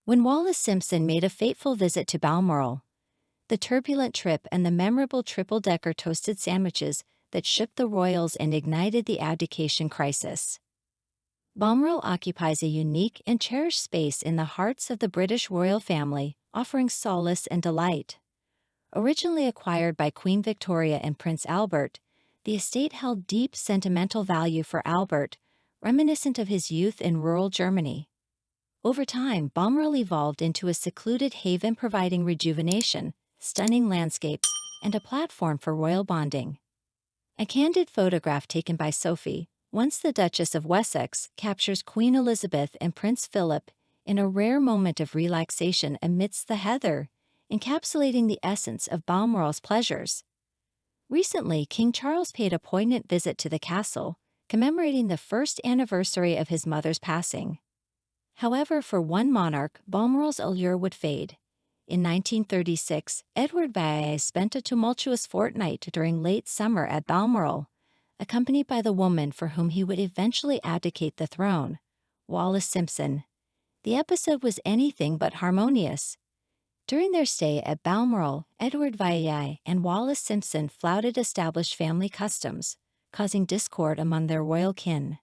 When Wallis Simpson made a fateful visit to Balmoral, the turbulent trip and the memorable triple-decker toasted sandwiches that shook the royals and ignited the abdication crisis. Balmoral occupies a unique and cherished space in the hearts of the British royal family, offering solace and delight. Originally acquired by Queen Victoria and Prince Albert, the estate held deep sentimental value for Albert, reminiscent of his youth in rural Germany. Over time, Balmoral evolved into a secluded haven providing rejuvenation, stunning landscapes, and a platform for royal bonding. A candid photograph taken by Sophie, once the Duchess of Wessex, captures Queen Elizabeth and Prince Philip in a rare moment of relaxation amidst the heather, encapsulating the essence of Balmoral's pleasures. Recently, King Charles paid a poignant visit to the castle, commemorating the first anniversary of his mother's passing. However, for one monarch, Balmoral's allure would fade. In 1936, Edward VI spent a tumultuous fortnight during late summer at Balmoral, accompanied by the woman for whom he would eventually abdicate the throne, Wallis Simpson. The episode was anything but harmonious. During their stay at Balmoral, Edward VI and Wallis Simpson flouted established family customs, causing discord among their royal kin.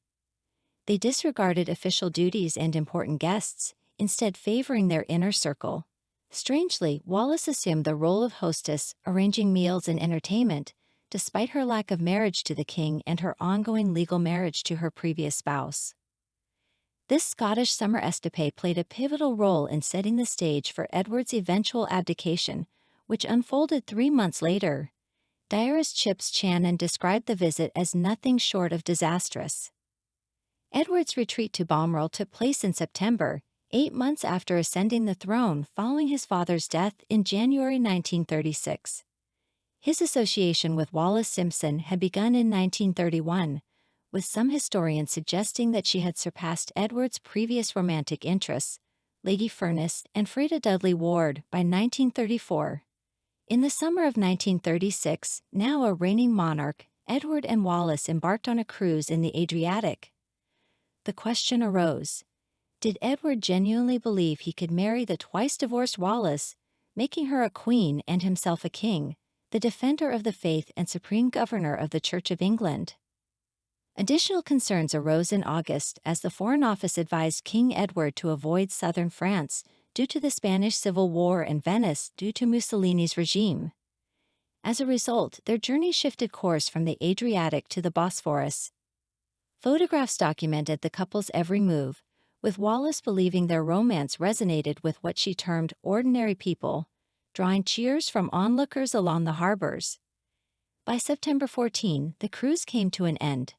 They disregarded official duties and important guests, instead favoring their inner circle. Strangely, Wallis assumed the role of hostess, arranging meals and entertainment, despite her lack of marriage to the king and her ongoing legal marriage to her previous spouse. This Scottish summer escapade played a pivotal role in setting the stage for Edward's eventual abdication, which unfolded 3 months later. Diarist Chips Channon described the visit as nothing short of disastrous. Edward's retreat to Balmoral took place in September, 8 months after ascending the throne following his father's death in January 1936. His association with Wallis Simpson had begun in 1931, with some historians suggesting that she had surpassed Edward's previous romantic interests, Lady Furness and Freda Dudley Ward, by 1934. In the summer of 1936, now a reigning monarch, Edward and Wallis embarked on a cruise in the Adriatic. The question arose: did Edward genuinely believe he could marry the twice-divorced Wallis, making her a queen and himself a king, the defender of the faith and supreme governor of the Church of England? Additional concerns arose in August as the Foreign Office advised King Edward to avoid southern France due to the Spanish Civil War and Venice due to Mussolini's regime. As a result, their journey shifted course from the Adriatic to the Bosphorus. Photographs documented the couple's every move, with Wallis believing their romance resonated with what she termed ordinary people, drawing cheers from onlookers along the harbors. By September 14, the cruise came to an end.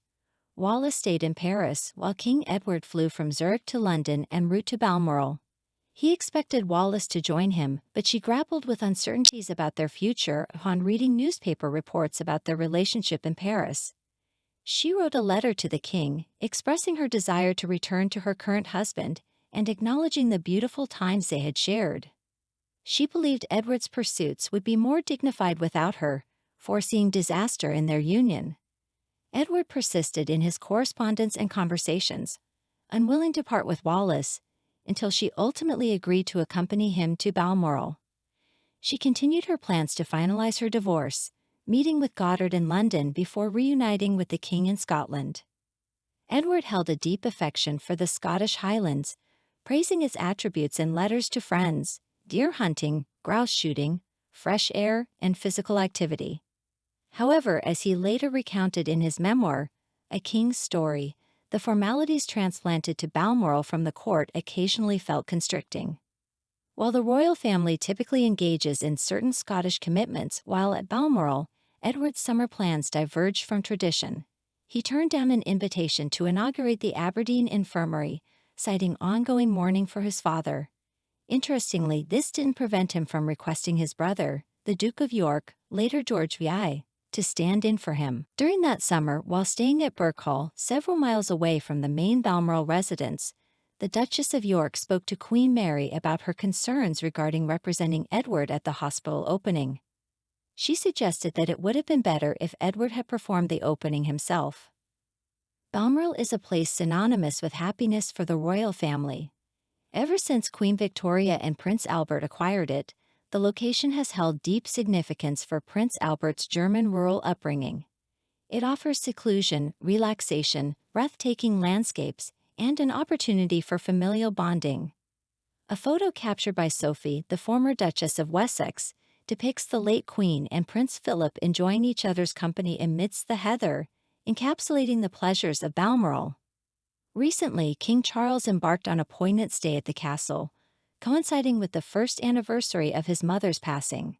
Wallis stayed in Paris while King Edward flew from Zurich to London en route to Balmoral. He expected Wallis to join him, but she grappled with uncertainties about their future upon reading newspaper reports about their relationship in Paris. She wrote a letter to the king, expressing her desire to return to her current husband and acknowledging the beautiful times they had shared. She believed Edward's pursuits would be more dignified without her, foreseeing disaster in their union. Edward persisted in his correspondence and conversations, unwilling to part with Wallis, until she ultimately agreed to accompany him to Balmoral. She continued her plans to finalize her divorce, meeting with Goddard in London before reuniting with the king in Scotland. Edward held a deep affection for the Scottish Highlands, praising its attributes in letters to friends: deer hunting, grouse shooting, fresh air, and physical activity. However, as he later recounted in his memoir, A King's Story, the formalities transplanted to Balmoral from the court occasionally felt constricting. While the royal family typically engages in certain Scottish commitments while at Balmoral, Edward's summer plans diverged from tradition. He turned down an invitation to inaugurate the Aberdeen Infirmary, citing ongoing mourning for his father. Interestingly, this didn't prevent him from requesting his brother, the Duke of York, later George VI, to stand in for him. During that summer, while staying at Birkhall, several miles away from the main Balmoral residence, the Duchess of York spoke to Queen Mary about her concerns regarding representing Edward at the hospital opening. She suggested that it would have been better if Edward had performed the opening himself. Balmoral is a place synonymous with happiness for the royal family. Ever since Queen Victoria and Prince Albert acquired it, the location has held deep significance for Prince Albert's German rural upbringing. It offers seclusion, relaxation, breathtaking landscapes, and an opportunity for familial bonding. A photo captured by Sophie, the former Duchess of Wessex, depicts the late Queen and Prince Philip enjoying each other's company amidst the heather, encapsulating the pleasures of Balmoral. Recently, King Charles embarked on a poignant stay at the castle, coinciding with the first anniversary of his mother's passing.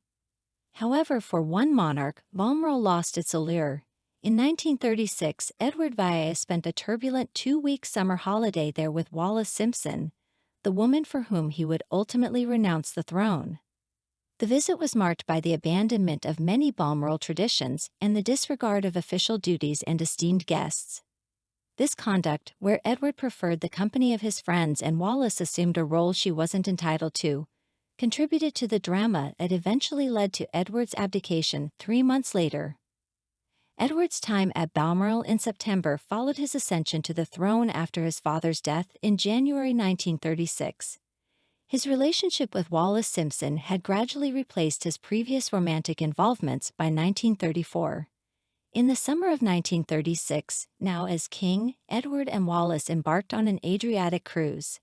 However, for one monarch, Balmoral lost its allure. In 1936, Edward VI spent a turbulent 2-week summer holiday there with Wallis Simpson, the woman for whom he would ultimately renounce the throne. The visit was marked by the abandonment of many Balmoral traditions and the disregard of official duties and esteemed guests. This conduct, where Edward preferred the company of his friends and Wallis assumed a role she wasn't entitled to, contributed to the drama that eventually led to Edward's abdication 3 months later. Edward's time at Balmoral in September followed his ascension to the throne after his father's death in January 1936. His relationship with Wallis Simpson had gradually replaced his previous romantic involvements by 1934. In the summer of 1936, now as king, Edward and Wallis embarked on an Adriatic cruise.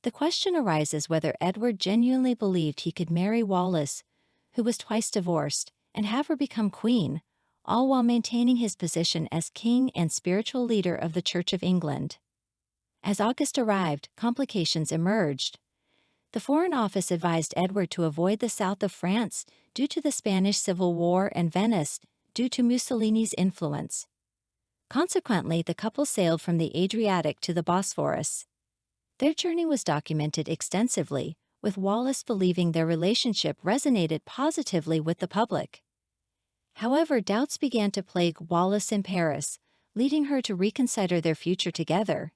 The question arises whether Edward genuinely believed he could marry Wallis, who was twice divorced, and have her become queen, all while maintaining his position as king and spiritual leader of the Church of England. As August arrived, complications emerged. The Foreign Office advised Edward to avoid the south of France due to the Spanish Civil War and Venice due to Mussolini's influence. Consequently, the couple sailed from the Adriatic to the Bosphorus. Their journey was documented extensively, with Wallis believing their relationship resonated positively with the public. However, doubts began to plague Wallis in Paris, leading her to reconsider their future together.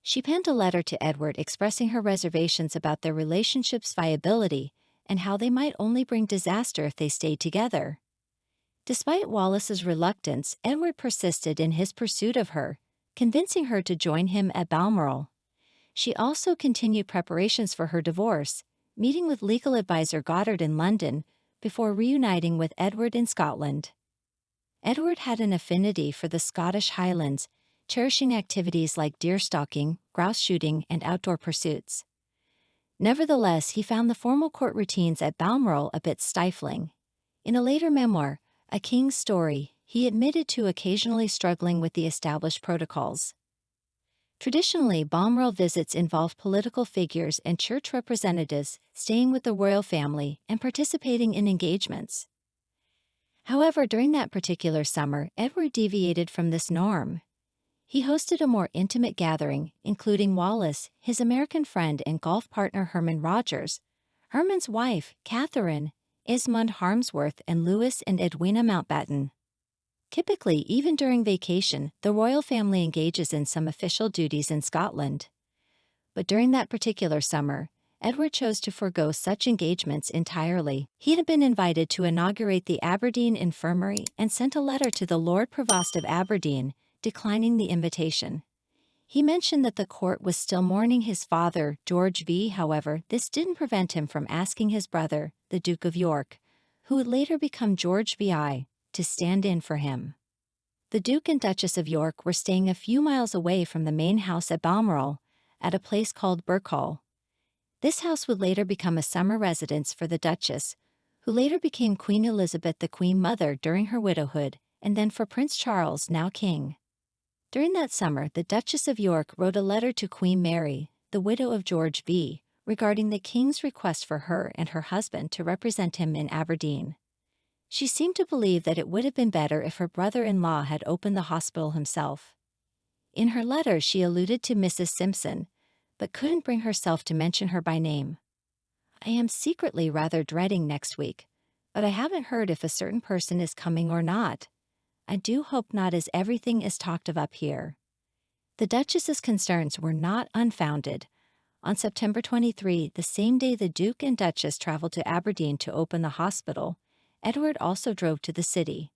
She penned a letter to Edward expressing her reservations about their relationship's viability and how they might only bring disaster if they stayed together. Despite Wallis's reluctance, Edward persisted in his pursuit of her, convincing her to join him at Balmoral. She also continued preparations for her divorce, meeting with legal advisor Goddard in London before reuniting with Edward in Scotland. Edward had an affinity for the Scottish Highlands, cherishing activities like deer stalking, grouse shooting, and outdoor pursuits. Nevertheless, he found the formal court routines at Balmoral a bit stifling. In a later memoir, A King's Story, he admitted to occasionally struggling with the established protocols. Traditionally, Balmoral visits involve political figures and church representatives staying with the royal family and participating in engagements. However, during that particular summer, Edward deviated from this norm. He hosted a more intimate gathering, including Wallis, his American friend and golf partner Herman Rogers, Herman's wife, Catherine, Esmond Harmsworth, and Louis and Edwina Mountbatten. Typically, even during vacation, the royal family engages in some official duties in Scotland. But during that particular summer, Edward chose to forego such engagements entirely. He had been invited to inaugurate the Aberdeen Infirmary and sent a letter to the Lord Provost of Aberdeen, declining the invitation. He mentioned that the court was still mourning his father, George V. However, this didn't prevent him from asking his brother, the Duke of York, who would later become George VI, to stand in for him. The Duke and Duchess of York were staying a few miles away from the main house at Balmoral, at a place called Birkhall. This house would later become a summer residence for the Duchess, who later became Queen Elizabeth the Queen Mother during her widowhood, and then for Prince Charles, now King. During that summer, the Duchess of York wrote a letter to Queen Mary, the widow of George V, regarding the King's request for her and her husband to represent him in Aberdeen. She seemed to believe that it would have been better if her brother-in-law had opened the hospital himself. In her letter, she alluded to Mrs. Simpson, but couldn't bring herself to mention her by name. I am secretly rather dreading next week, but I haven't heard if a certain person is coming or not. I do hope not, as everything is talked of up here. The Duchess's concerns were not unfounded. On September 23, the same day the Duke and Duchess traveled to Aberdeen to open the hospital, Edward also drove to the city.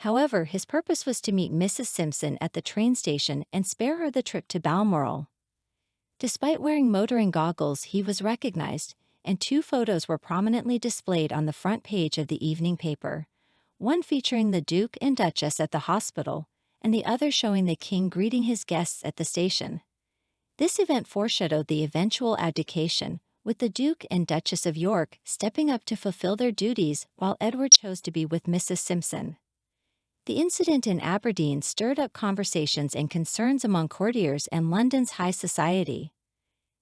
However, his purpose was to meet Mrs. Simpson at the train station and spare her the trip to Balmoral. Despite wearing motoring goggles, he was recognized, and two photos were prominently displayed on the front page of the evening paper, one featuring the Duke and Duchess at the hospital, and the other showing the king greeting his guests at the station. This event foreshadowed the eventual abdication, with the Duke and Duchess of York stepping up to fulfill their duties while Edward chose to be with Mrs. Simpson. The incident in Aberdeen stirred up conversations and concerns among courtiers and London's high society.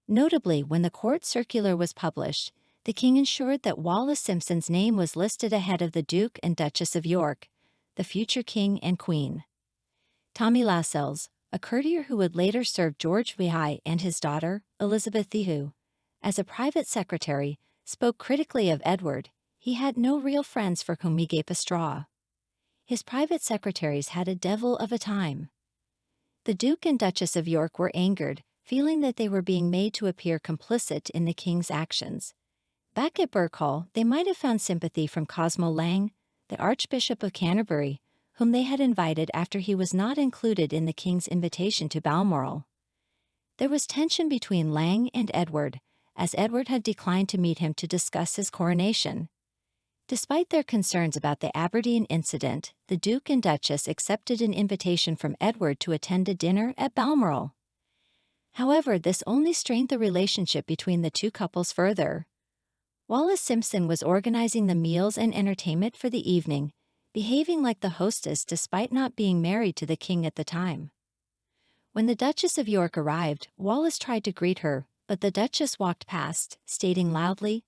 Notably, when the court circular was published, the king ensured that Wallis Simpson's name was listed ahead of the Duke and Duchess of York, the future king and queen. Tommy Lascelles, a courtier who would later serve George VI and his daughter, Elizabeth II, as a private secretary, spoke critically of Edward. He had no real friends for whom he gave a straw. His private secretaries had a devil of a time. The Duke and Duchess of York were angered, feeling that they were being made to appear complicit in the king's actions. Back at Birkhall, they might have found sympathy from Cosmo Lang, the Archbishop of Canterbury, whom they had invited after he was not included in the king's invitation to Balmoral. There was tension between Lang and Edward, as Edward had declined to meet him to discuss his coronation. Despite their concerns about the Aberdeen incident, the Duke and Duchess accepted an invitation from Edward to attend a dinner at Balmoral. However, this only strained the relationship between the two couples further. Wallis Simpson was organizing the meals and entertainment for the evening, behaving like the hostess despite not being married to the king at the time. When the Duchess of York arrived, Wallis tried to greet her, but the Duchess walked past, stating loudly,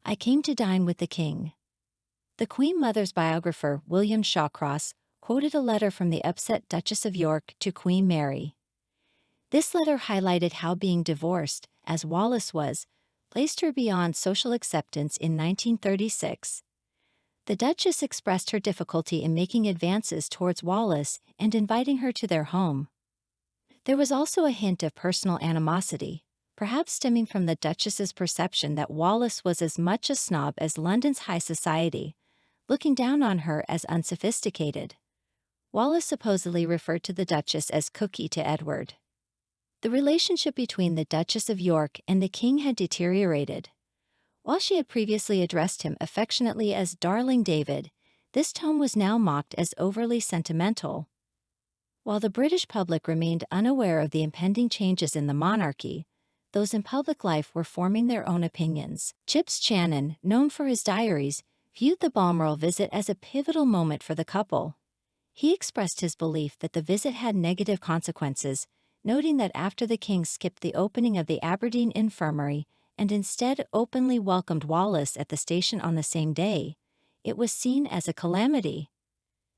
"I came to dine with the king." The Queen Mother's biographer, William Shawcross, quoted a letter from the upset Duchess of York to Queen Mary. This letter highlighted how being divorced, as Wallis was, placed her beyond social acceptance in 1936. The Duchess expressed her difficulty in making advances towards Wallis and inviting her to their home. There was also a hint of personal animosity, perhaps stemming from the Duchess's perception that Wallis was as much a snob as London's high society, looking down on her as unsophisticated. Wallis supposedly referred to the Duchess as Cookie to Edward. The relationship between the Duchess of York and the king had deteriorated. While she had previously addressed him affectionately as Darling David, this tone was now mocked as overly sentimental. While the British public remained unaware of the impending changes in the monarchy, those in public life were forming their own opinions. Chips Channon, known for his diaries, viewed the Balmoral visit as a pivotal moment for the couple. He expressed his belief that the visit had negative consequences, noting that after the king skipped the opening of the Aberdeen infirmary and instead openly welcomed Wallis at the station on the same day, it was seen as a calamity.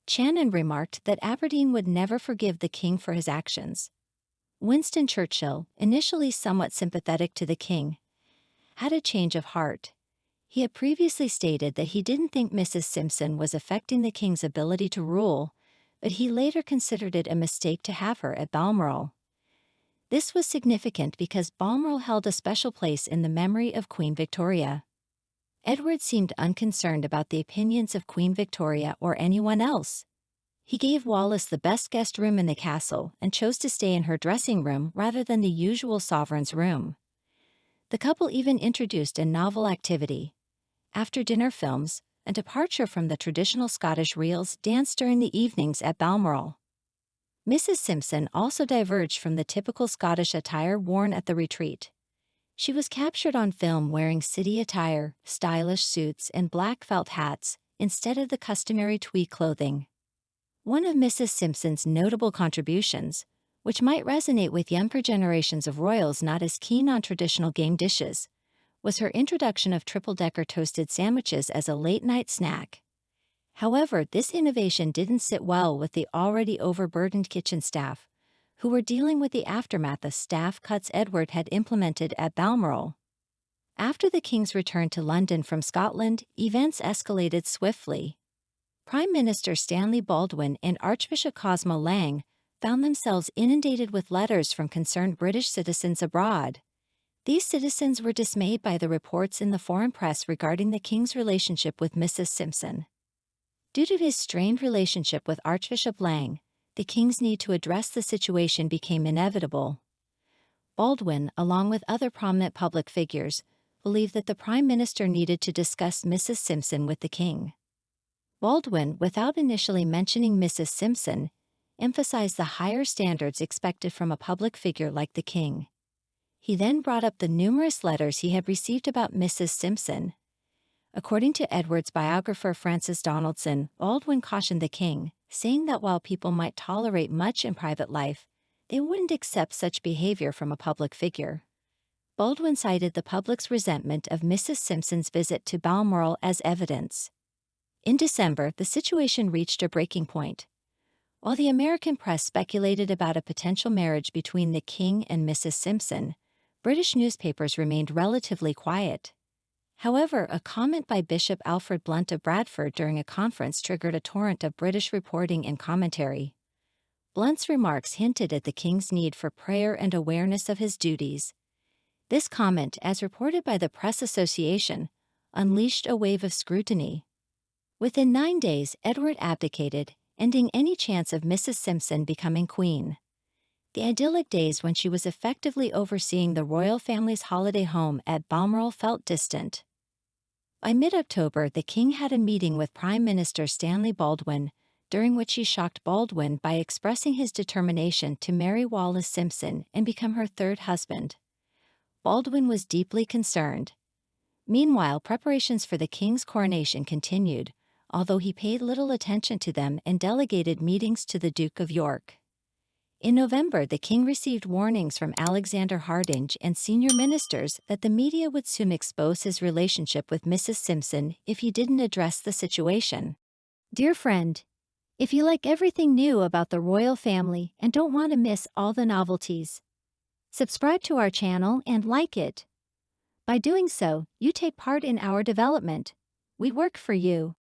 Channon remarked that Aberdeen would never forgive the king for his actions. Winston Churchill, initially somewhat sympathetic to the king, had a change of heart. He had previously stated that he didn't think Mrs. Simpson was affecting the king's ability to rule, but he later considered it a mistake to have her at Balmoral. This was significant because Balmoral held a special place in the memory of Queen Victoria. Edward seemed unconcerned about the opinions of Queen Victoria or anyone else. He gave Wallis the best guest room in the castle and chose to stay in her dressing room rather than the usual sovereign's room. The couple even introduced a novel activity. After-dinner films, a departure from the traditional Scottish reels danced during the evenings at Balmoral. Mrs. Simpson also diverged from the typical Scottish attire worn at the retreat. She was captured on film wearing city attire, stylish suits, and black felt hats, instead of the customary tweed clothing. One of Mrs. Simpson's notable contributions, which might resonate with younger generations of royals not as keen on traditional game dishes, was her introduction of triple-decker toasted sandwiches as a late-night snack. However, this innovation didn't sit well with the already overburdened kitchen staff, who were dealing with the aftermath of staff cuts Edward had implemented at Balmoral. After the king's return to London from Scotland, events escalated swiftly. Prime Minister Stanley Baldwin and Archbishop Cosmo Lang found themselves inundated with letters from concerned British citizens abroad. These citizens were dismayed by the reports in the foreign press regarding the king's relationship with Mrs. Simpson. Due to his strained relationship with Archbishop Lang, the king's need to address the situation became inevitable. Baldwin, along with other prominent public figures, believed that the Prime Minister needed to discuss Mrs. Simpson with the King. Baldwin, without initially mentioning Mrs. Simpson, emphasized the higher standards expected from a public figure like the King. He then brought up the numerous letters he had received about Mrs. Simpson. According to Edward's biographer Francis Donaldson, Baldwin cautioned the King, saying that while people might tolerate much in private life, they wouldn't accept such behavior from a public figure. Baldwin cited the public's resentment of Mrs. Simpson's visit to Balmoral as evidence. In December, the situation reached a breaking point. While the American press speculated about a potential marriage between the King and Mrs. Simpson, British newspapers remained relatively quiet. However, a comment by Bishop Alfred Blunt of Bradford during a conference triggered a torrent of British reporting and commentary. Blunt's remarks hinted at the King's need for prayer and awareness of his duties. This comment, as reported by the Press Association, unleashed a wave of scrutiny. Within 9 days, Edward abdicated, ending any chance of Mrs. Simpson becoming queen. The idyllic days when she was effectively overseeing the royal family's holiday home at Balmoral felt distant. By mid-October, the King had a meeting with Prime Minister Stanley Baldwin, during which he shocked Baldwin by expressing his determination to marry Wallis Simpson and become her third husband. Baldwin was deeply concerned. Meanwhile, preparations for the King's coronation continued, although he paid little attention to them and delegated meetings to the Duke of York. In November, the King received warnings from Alexander Hardinge and senior ministers that the media would soon expose his relationship with Mrs. Simpson if he didn't address the situation. Dear friend, if you like everything new about the royal family and don't want to miss all the novelties, subscribe to our channel and like it. By doing so, you take part in our development. We work for you.